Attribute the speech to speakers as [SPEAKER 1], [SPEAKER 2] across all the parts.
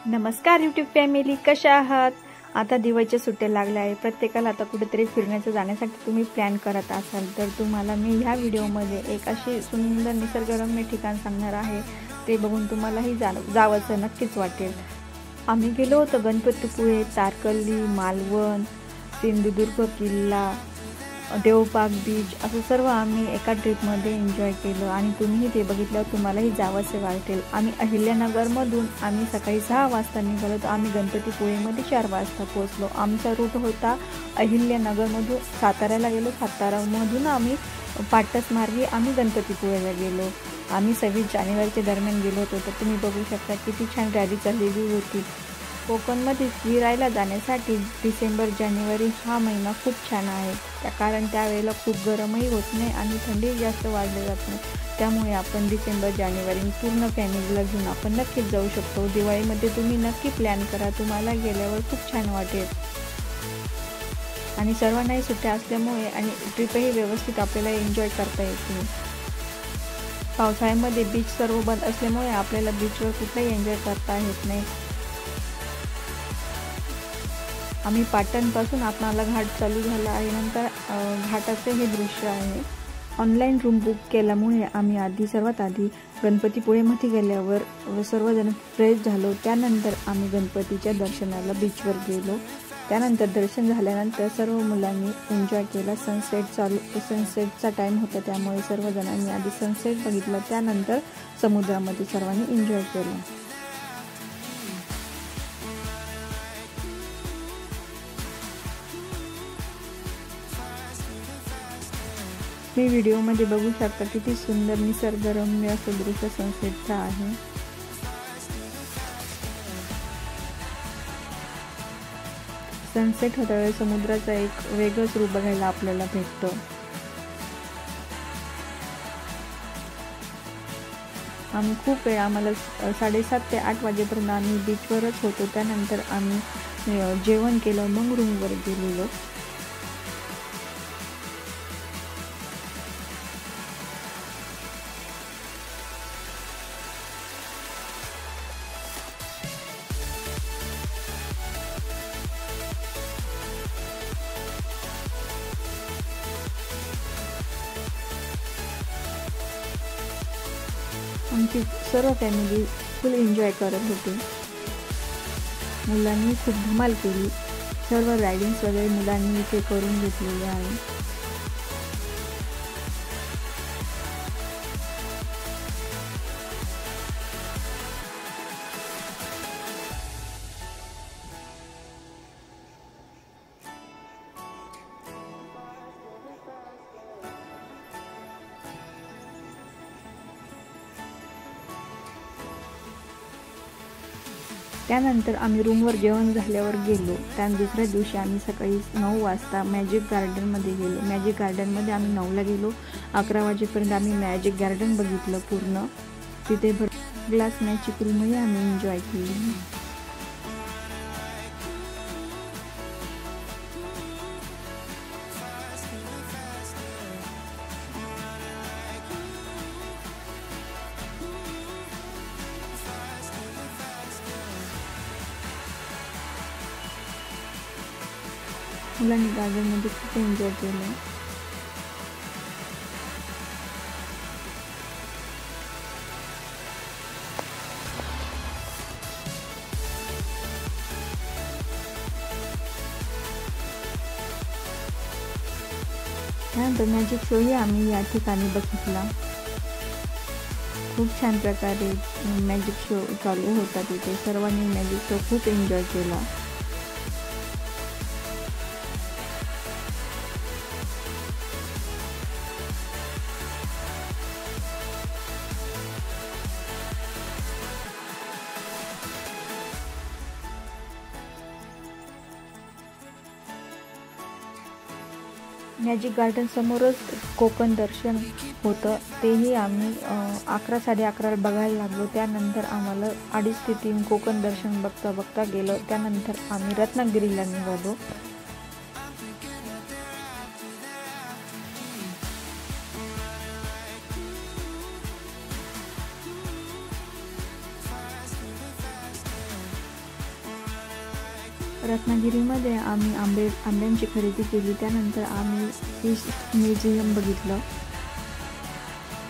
[SPEAKER 1] नमस्कार YouTube family, कशा आहात? आता दिवाळीच्या सुट्ट्या लागल्या आहे. प्रत्येकाला आता कुठेतरी फिरण्याचं जाण्यासाठी तुम्ही प्लॅन करत असाल तर तुम्हाला मी ह्या व्हिडिओमध्ये एक अशी सुंदर निसर्गरम्य ठिकाण सांगणार आहे. ते बघून तुम्हालाही जावंसं नक्कीच वाटेल. आम्ही गेलो होतो गणपतीपुळे, तारकर्ली, मालवण, सिंधुदुर्ग किल्ला, देवबाग बीच असं सर्व आम्ही एका ट्रिपमध्ये एन्जॉय केलं आणि तुम्हीही ते बघितल्यावर तुम्हालाही जावंसे वाटेल. आम्ही अहिल्यानगरमधून सकाळी 6 वाजता निघालो तर आम्ही गणपतीपुळेमध्ये 4 वाजता पोहोचलो. आमचा रूट होता अहिल्यानगरमधून साताऱ्याला गेलो. सातारामधून आम्ही पाटस मार्गे आम्ही गणपतीपुळेला गेलो. आम्ही 26 जानेवारीच्या दरम्यान गेलो होतो. तर तुम्ही बघू शकता किती छान रॅली चाललेली होती. कोकणमध्ये फिरायला जाण्यासाठी डिसेंबर जानेवारी हा महिना खूप छान आहे. कारण त्यावेळेला खूप गरमही होत नाही आणि थंडी जास्त वाढली जात नाही. त्यामुळे आपण डिसेंबर जानेवारी पूर्ण फॅमिलीला घेऊन आपण नक्कीच जाऊ शकतो. दिवाळीमध्ये तुम्ही नक्की प्लॅन करा, तुम्हाला गेल्यावर खूप छान वाटेल. आणि सर्वांनाही सुट्ट्या असल्यामुळे आणि ट्रिपही व्यवस्थित आपल्याला एन्जॉय करता येते. पावसाळ्यामध्ये बीच सर्व बंद असल्यामुळे आपल्याला बीचवर कुठलाही एन्जॉय करता येत नाही. आम्ही पाटणपासून आपणाला घाट चालू झाला आहे. नंतर घाटाचे हे दृश्य आहे. ऑनलाईन रूम बुक केल्यामुळे आम्ही सर्वात आधी गणपतीपुळेमध्ये गेल्यावर सर्वजण फ्रेश झालो. त्यानंतर आम्ही गणपतीच्या दर्शनाला बीचवर गेलो. त्यानंतर दर्शन झाल्यानंतर सर्व मुलांनी एन्जॉय केला. सनसेटचा टाईम होता त्यामुळे सर्वजणांनी आधी सनसेट बघितला. त्यानंतर समुद्रामध्ये सर्वांनी एन्जॉय केला. मी व्हिडिओमध्ये बघू शकता किती सुंदर निसर्गरम्य असं दृश्य सनसेटचं आहे. सनसेट होता वेळी समुद्राचा एक वेगळंच रूप बघायला आपल्याला भेटतं. आम्ही खूप वेळ आम्हाला 7:30 ते 8 वाजेपर्यंत आम्ही बीचवरच होतो. त्यानंतर आम्ही जेवण केलं, मग रूमवर गेलेलो. आमची सर्व फॅमिली फुल एन्जॉय करत होती. मुलांनी खूप धमाल केली. सर्व रायडिंग्स वगैरे मुलांनी इथे करून घेतलेले आहे. त्यानंतर आम्ही रूमवर जेवण झाल्यावर गेलो. दुसऱ्या दिवशी आम्ही सकाळी 9 वाजता मॅजिक गार्डनमध्ये गेलो. मॅजिक गार्डनमध्ये आम्ही 9ला गेलो. 11 वाजेपर्यंत आम्ही मॅजिक गार्डन बघितलं पूर्ण. तिथे ग्लास मॅजिक रूमही आम्ही एन्जॉय केली. मुलांनी गार्डनमध्ये खूप एन्जॉय केलं. त्यानंतर मॅजिक शोही आम्ही या ठिकाणी बघितला. खूप छान प्रकारे मॅजिक शो चालू होता. तिथे सर्वांनी मॅजिक शो खूप एन्जॉय केला. मॅजिक गार्डन समोरच कोकण दर्शन होतं. तेही आम्ही 11 साडे11 बघायला लागलो. त्यानंतर आम्हाला 2:30 ते 3 कोकण दर्शन बघता गेलं. त्यानंतर आम्ही रत्नागिरीला निघालो. रत्नागिरीमध्ये आम्ही आंब्यांची खरेदी केली। त्यानंतर आम्ही फिश म्युझियम बघितलं।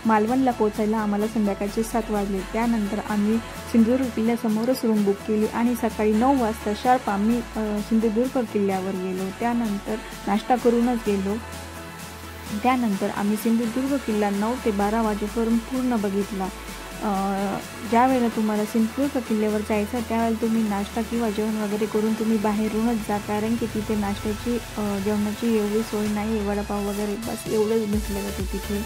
[SPEAKER 1] मालवणला पोचायला आम्हाला संध्याकाळचे 7 वाजले। त्यानंतर आम्ही सिंधुदुर्ग किल्ल्यासमोरच रूम बुक केली आणि सकाळी 9 वाजता शार्प आम्ही सिंधुदुर्ग किल्ल्यावर गेलो। त्यानंतर नाश्ता करूनच गेलो। त्यानंतर आम्ही सिंधुदुर्ग किल्ला 9 ते 12 वाजेपर्यंत पूर्ण बघितला। ज्या वेळेला तुम्हाला सिंधुदुर्ग किल्ल्यावर जायचं त्यावेळेला तुम्ही नाश्ता किंवा जेवण वगैरे करून तुम्ही बाहेरूनच जा, कारण की तिथे नाश्त्याची जेवणाची एवढी सोय नाही। वडापाव वगैरे बस एवढंच भेटलं जाते तिथे।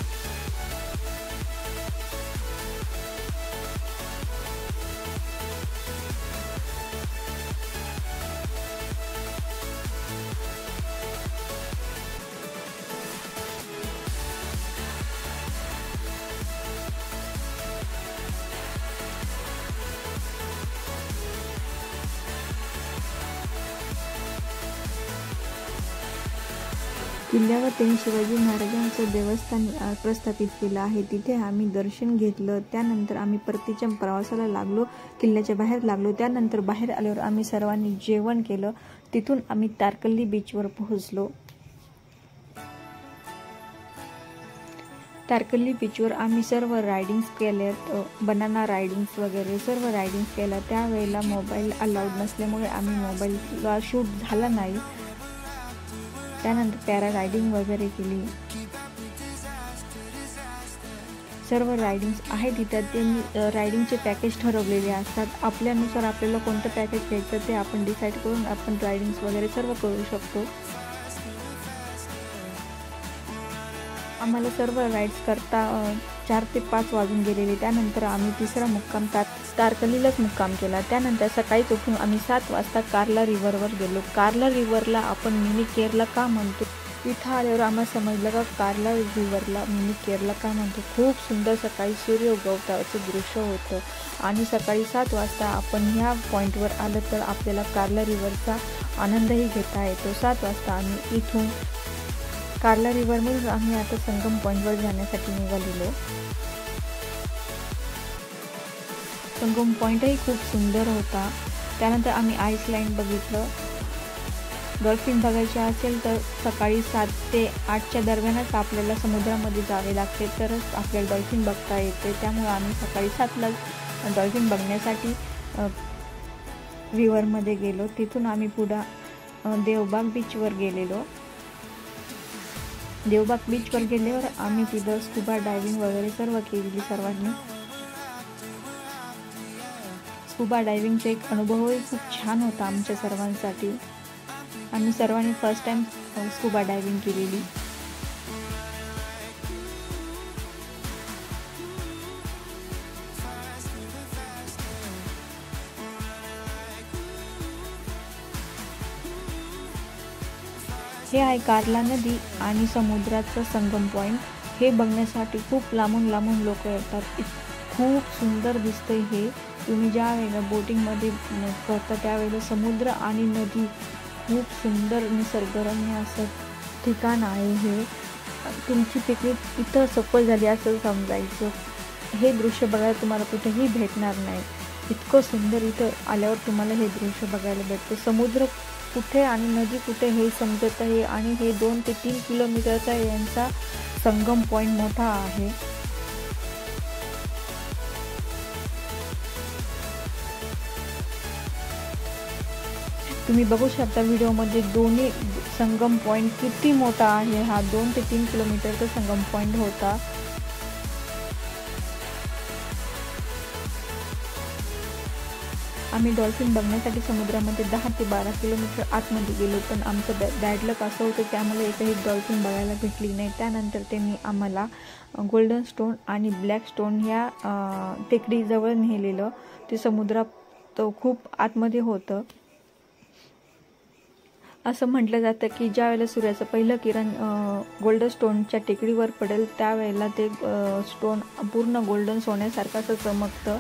[SPEAKER 1] किल्ल्यावर त्यांनी शिवाजी महाराजांचं देवस्थान प्रस्थापित केलं आहे, तिथे आम्ही दर्शन घेतलं। त्यानंतर आम्ही परतीच्या प्रवासाला लागलो, किल्ल्याच्या बाहेर लागलो। त्यानंतर बाहेर आल्यावर आम्ही सर्वांनी जेवण केलं। तिथून आम्ही तारकर्ली बीचवर पोहोचलो। तारकर्ली बीचवर आम्ही सर्व रायडिंग्स केल्यात, बनाना रायडिंग्स वगैरे सर्व रायडिंग्स केल्या। त्यावेळेला मोबाईल अलाउड नसल्यामुळे आम्ही मोबाईलला शूट झाला नाही। त्यानंतर पॅरा रायडिंग वगैरे केली। सर्व रायडिंग्स आहे तिथे त्यांनी रायडिंगचे पॅकेज ठरवलेले असतात। आपल्यानुसार आपल्याला कोणतं पॅकेज घ्यायचं ते आपण डिसाईड करून आपण रायडिंग्स वगैरे सर्व करू शकतो। आम्हाला सर्व राईड्स करता 4 ते 5 वाजून गेलेले। त्यानंतर आम्ही तिसरा मुक्काम तारकर्लीलाच मुक्काम केला। त्यानंतर सकाळीच उठून आम्ही 7 वाजता कार्ला रिव्हरवर गेलो। कार्ला रिव्हरला आपण मिनी केरला का म्हणतो, इथं आल्यावर आम्हाला समजलं का कार्ला रिव्हरला मिनी केरला का म्हणतो। खूप सुंदर सकाळी सूर्य उगवताचं दृश्य होतं आणि सकाळी 7 वाजता आपण ह्या पॉईंटवर आलं तर आपल्याला कार्ला रिव्हरचा आनंदही घेता येतो। 7 वाजता आम्ही इथून कार्ला रिव्हरमधून आम्ही आता संगम पॉईंटवर जाण्यासाठी निघालेलो। संगम पॉईंटही खूप सुंदर होता। त्यानंतर आम्ही आईसलँड बघितलं। डॉल्फिन बघायचे असेल तर सकाळी 7 ते 8च्या दरम्यानच आपल्याला समुद्रामध्ये जावे लागते, तरच आपल्याला डॉल्फिन बघता येते। त्यामुळे आम्ही सकाळी 7ला डॉल्फिन बघण्यासाठी रिव्हरमध्ये गेलो। तिथून आम्ही पुढे देवबाग बीचवर गेलेलो। देवबाग बीचवर गेल्यावर आम्ही तिथं स्कुबा डायव्हिंग वगैरे सर्व केलेली सर्वांनी। स्कुबा डायव्हिंगचा एक अनुभवही खूप छान होता आमच्या सर्वांसाठी। आम्ही सर्वांनी फर्स्ट टाइम स्कुबा डायव्हिंग केलेली। हे आहे कार्ला नदी आणि समुद्राचा संगम पॉईंट। हे बघण्यासाठी खूप लांबून लोक येतात। खूप सुंदर दिसतंय हे। तुम्ही ज्या वेळेला बोटिंगमध्ये करता त्यावेळेला समुद्र आणि नदी खूप सुंदर निसर्गरम्य असं ठिकाण आहे हे। तुमची पिकनिक इथं सफल झाली असं समजायचं। हे दृश्य बघायला तुम्हाला कुठेही भेटणार नाही, इतकं सुंदर इथं आल्यावर तुम्हाला हे दृश्य बघायला भेटतं। समुद्र कुठे आणि नदी कुठे हे समजत आहे आणि हे 2 ते 3 किलोमीटरचा यांचा संगम पॉईंट मोठा आहे। तुम्ही बघू शकता व्हिडिओमध्ये दोन्ही संगम पॉईंट किती मोठा आहे। हा 2 ते 3 किलोमीटरचा संगम पॉईंट होता। आम्ही डॉल्फिन बघण्यासाठी समुद्रामध्ये 10 ते 12 किलोमीटर आतमध्ये गेलो, पण आमचं बॅड लक असं होतं की आम्हाला एकही डॉल्फिन बघायला भेटली नाही। त्यानंतर त्यांनी आम्हाला गोल्डन स्टोन आणि ब्लॅक स्टोन ह्या टेकडीजवळ नेलेलं। ते समुद्रात खूप आतमध्ये होतं। असं म्हटलं जातं की ज्या वेळेला सूर्याचं पहिलं किरण गोल्डन स्टोनच्या टेकडीवर पडेल त्यावेळेला ते स्टोन पूर्ण गोल्डन सोन्यासारखं असं चमकतं।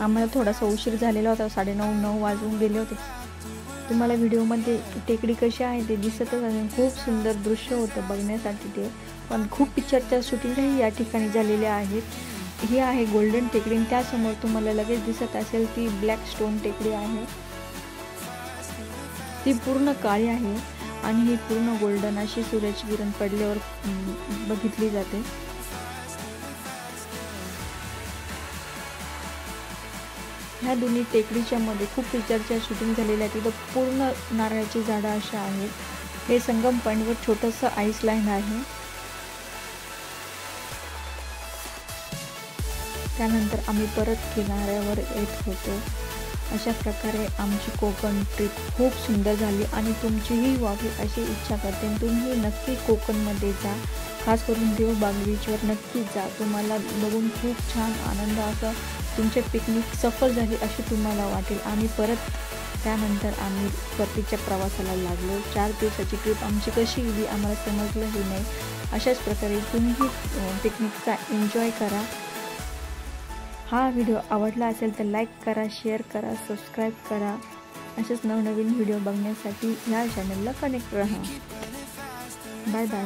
[SPEAKER 1] आम्हाला थोडासा उशीर झालेला होता, 9:30 वाजून गेले होते। तुम्हाला व्हिडिओमध्ये टेकडी कशी आहे ते दिसतच असेल। खूप सुंदर दृश्य होतं बघण्यासाठी ते, पण खूप पिक्चरच्या शूटिंगही या ठिकाणी झालेल्या आहेत। ही आहे गोल्डन टेकडी, त्यासमोर तुम्हाला लगेच दिसत असेल ती ब्लॅक स्टोन टेकडी आहे। ती पूर्ण काळी आहे आणि ही पूर्ण गोल्डन अशी सूर्याची किरण पडल्यावर बघितली जाते। ह्या दोन्ही टेकडीच्या मध्ये खूप पिक्चरच्या शूटिंग झालेल्या आहेत। तिथं पूर्ण नारळाची झाडं अशा आहेत। हे संगम पॉईंटवर छोटंसं आईस लाईन आहे। त्यानंतर आम्ही परत किनाऱ्यावर येत होतो। अशा प्रकारे आमची कोकण ट्रिप खूप सुंदर झाली आणि तुमचीही व्हावी अशी इच्छा करते। तुम्ही नक्की कोकणमध्ये जा, खास करून देवबाग बीचवर नक्की जा। तुम्हाला बघून खूप छान आनंद असा तुमची पिकनिक सफल झाली अशी तुम्हाला वाटेल। आम्ही परत त्यानंतर आम्ही परतीच्या प्रवासाला लागलो। 4 दिवसाची ट्रिप आमची कशी गेली आम्हाला समजलंही नाही। अशाच प्रकारे तुम्हीही पिकनिकचा एन्जॉय करा। हा व्हिडिओ आवडला असेल तर लाईक करा, शेअर करा, सबस्क्राईब करा। असेच नवनवीन व्हिडिओ बघण्यासाठी ह्या चॅनलला कनेक्ट रहा। Bye bye.